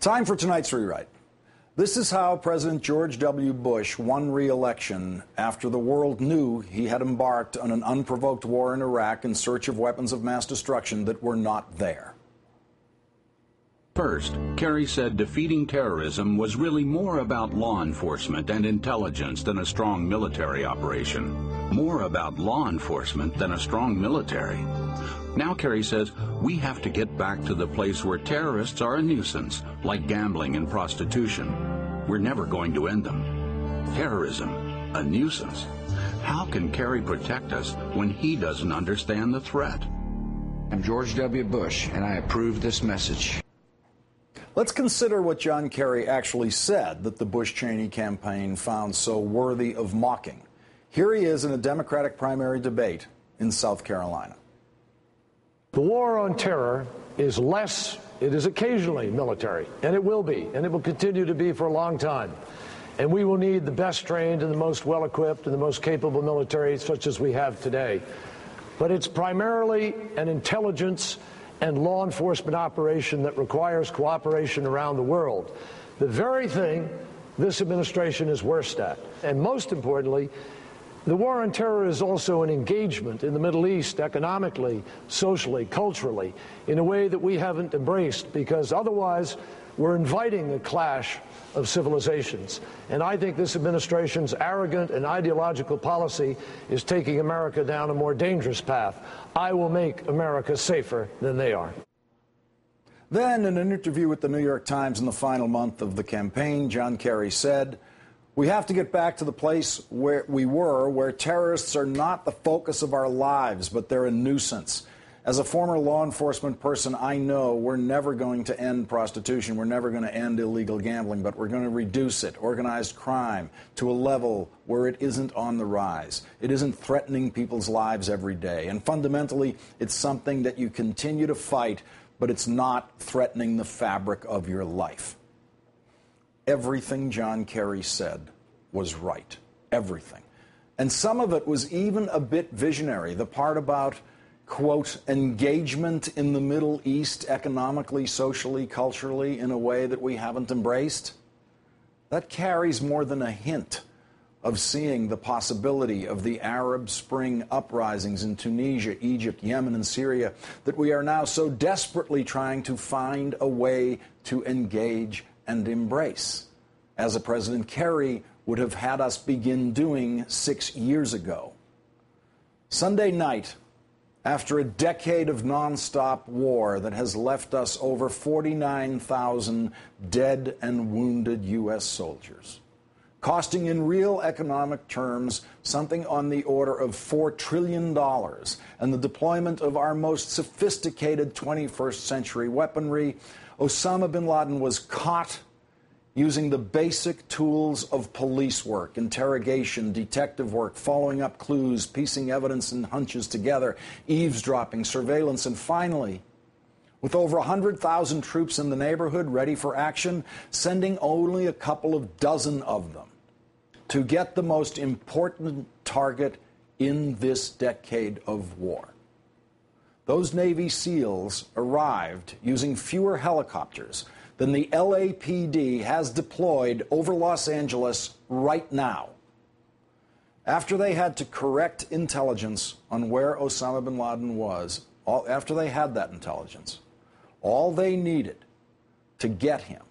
Time for tonight's rewrite. This is how President George W. Bush won re-election after the world knew he had embarked on an unprovoked war in Iraq in search of weapons of mass destruction that were not there. First, Kerry said defeating terrorism was really more about law enforcement and intelligence than a strong military operation. More about law enforcement than a strong military. Now Kerry says we have to get back to the place where terrorists are a nuisance, like gambling and prostitution. We're never going to end them. Terrorism, a nuisance. How can Kerry protect us when he doesn't understand the threat? I'm George W. Bush, and I approve this message. Let's consider what John Kerry actually said that the Bush-Cheney campaign found so worthy of mocking. Here he is in a Democratic primary debate in South Carolina. The war on terror is less, it is occasionally military, and it will be, and it will continue to be for a long time. And we will need the best trained and the most well-equipped and the most capable military such as we have today. But it's primarily an intelligence and law enforcement operation that requires cooperation around the world. The very thing this administration is worst at. And most importantly, the war on terror is also an engagement in the Middle East economically, socially, culturally, in a way that we haven't embraced, because otherwise we're inviting a clash of civilizations. And I think this administration's arrogant and ideological policy is taking America down a more dangerous path. I will make America safer than they are. Then, in an interview with the New York Times in the final month of the campaign, John Kerry said, "We have to get back to the place where we were, where terrorists are not the focus of our lives, but they're a nuisance. As a former law enforcement person, I know we're never going to end prostitution, we're never going to end illegal gambling, but we're going to reduce it, organized crime, to a level where it isn't on the rise. It isn't threatening people's lives every day. And fundamentally, it's something that you continue to fight, but it's not threatening the fabric of your life." Everything John Kerry said was right. Everything. And some of it was even a bit visionary. The part about, quote, engagement in the Middle East economically, socially, culturally in a way that we haven't embraced, that carries more than a hint of seeing the possibility of the Arab Spring uprisings in Tunisia, Egypt, Yemen, and Syria that we are now so desperately trying to find a way to engage and embrace, as a President Kerry would have had us begin doing 6 years ago. Sunday night, after a decade of nonstop war that has left us over 49,000 dead and wounded U.S. soldiers, costing in real economic terms something on the order of $4 trillion, and the deployment of our most sophisticated 21st century weaponry, Osama bin Laden was caught using the basic tools of police work, interrogation, detective work, following up clues, piecing evidence and hunches together, eavesdropping, surveillance, and finally, with over 100,000 troops in the neighborhood ready for action, sending only a couple of dozen of them to get the most important target in this decade of war. Those Navy SEALs arrived using fewer helicopters than the LAPD has deployed over Los Angeles right now. After they had to correct intelligence on where Osama bin Laden was, after they had that intelligence, all they needed to get him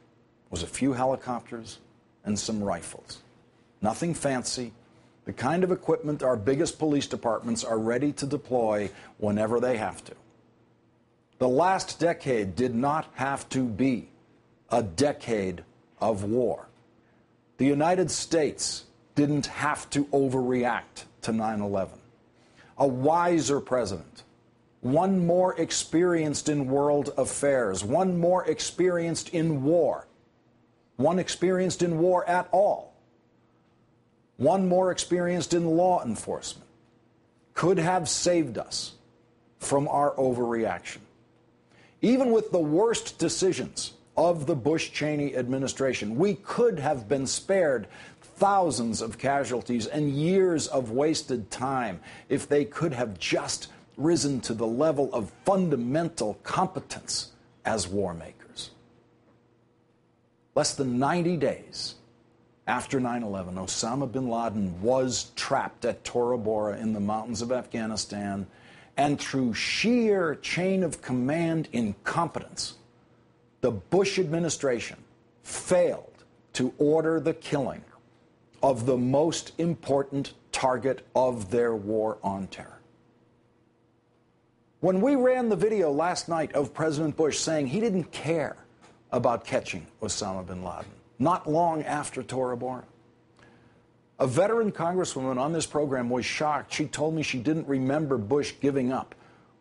was a few helicopters and some rifles. Nothing fancy, the kind of equipment our biggest police departments are ready to deploy whenever they have to. The last decade did not have to be a decade of war. The United States didn't have to overreact to 9/11. A wiser president, one more experienced in world affairs, one more experienced in war, one experienced in war at all, one more experienced in law enforcement, could have saved us from our overreaction. Even with the worst decisions of the Bush-Cheney administration, we could have been spared thousands of casualties and years of wasted time if they could have just risen to the level of fundamental competence as war makers. less than 90 days after 9/11, Osama bin Laden was trapped at Tora Bora in the mountains of Afghanistan, and through sheer chain of command incompetence, the Bush administration failed to order the killing of the most important target of their war on terror. When we ran the video last night of President Bush saying he didn't care about catching Osama bin Laden, not long after Tora Bora, a veteran congresswoman on this program was shocked. She told me she didn't remember Bush giving up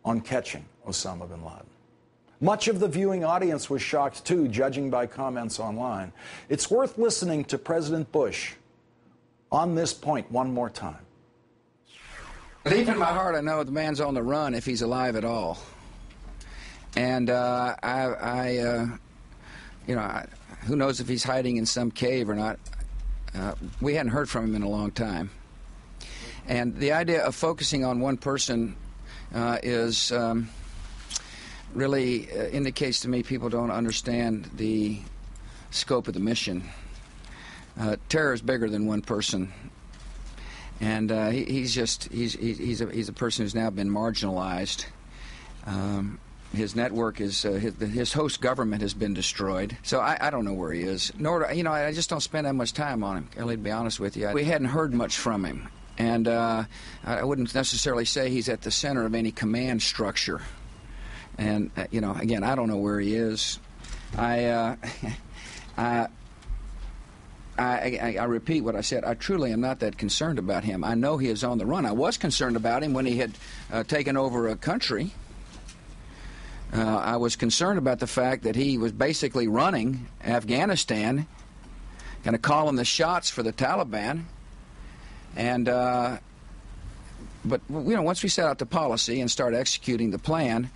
on catching Osama bin Laden. Much of the viewing audience was shocked too, judging by comments online. It's worth listening to President Bush on this point one more time. Deep in my heart, I know the man's on the run if he's alive at all. And who knows if he's hiding in some cave or not. We hadn't heard from him in a long time. And the idea of focusing on one person is really indicates to me people don't understand the scope of the mission. Terror is bigger than one person. And he's a person who's now been marginalized. His network is his host government has been destroyed. So I don't know where he is. Nor I just don't spend that much time on him. Kelly, to be honest with you, we hadn't heard much from him, and I wouldn't necessarily say he's at the center of any command structure. And again, I don't know where he is. I repeat what I said. I truly am not that concerned about him. I know he is on the run. I was concerned about him when he had taken over a country. I was concerned about the fact that he was basically running Afghanistan, kind of calling the shots for the Taliban. And but once we set out the policy and started executing the plan,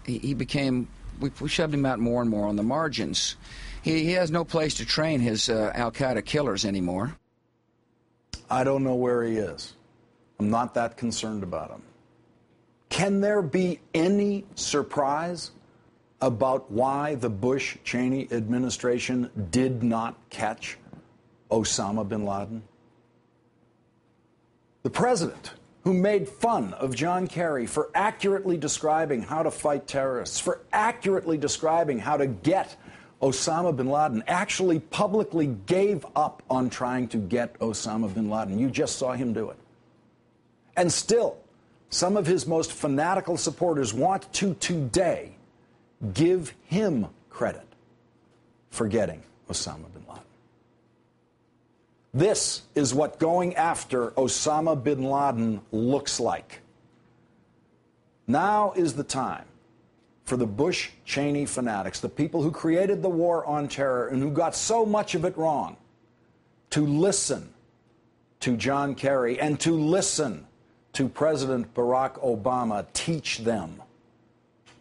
he became. We shoved him out more and more on the margins. He has no place to train his al-Qaeda killers anymore. I don't know where he is. I'm not that concerned about him. Can there be any surprise about why the Bush-Cheney administration did not catch Osama bin Laden? The president, who made fun of John Kerry for accurately describing how to fight terrorists, for accurately describing how to get Osama bin Laden, actually publicly gave up on trying to get Osama bin Laden. You just saw him do it. And still, some of his most fanatical supporters want to today give him credit for getting Osama bin Laden. This is what going after Osama bin Laden looks like. Now is the time for the Bush-Cheney fanatics, the people who created the war on terror and who got so much of it wrong, to listen to John Kerry and to listen to President Barack Obama teach them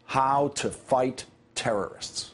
how to fight terrorists.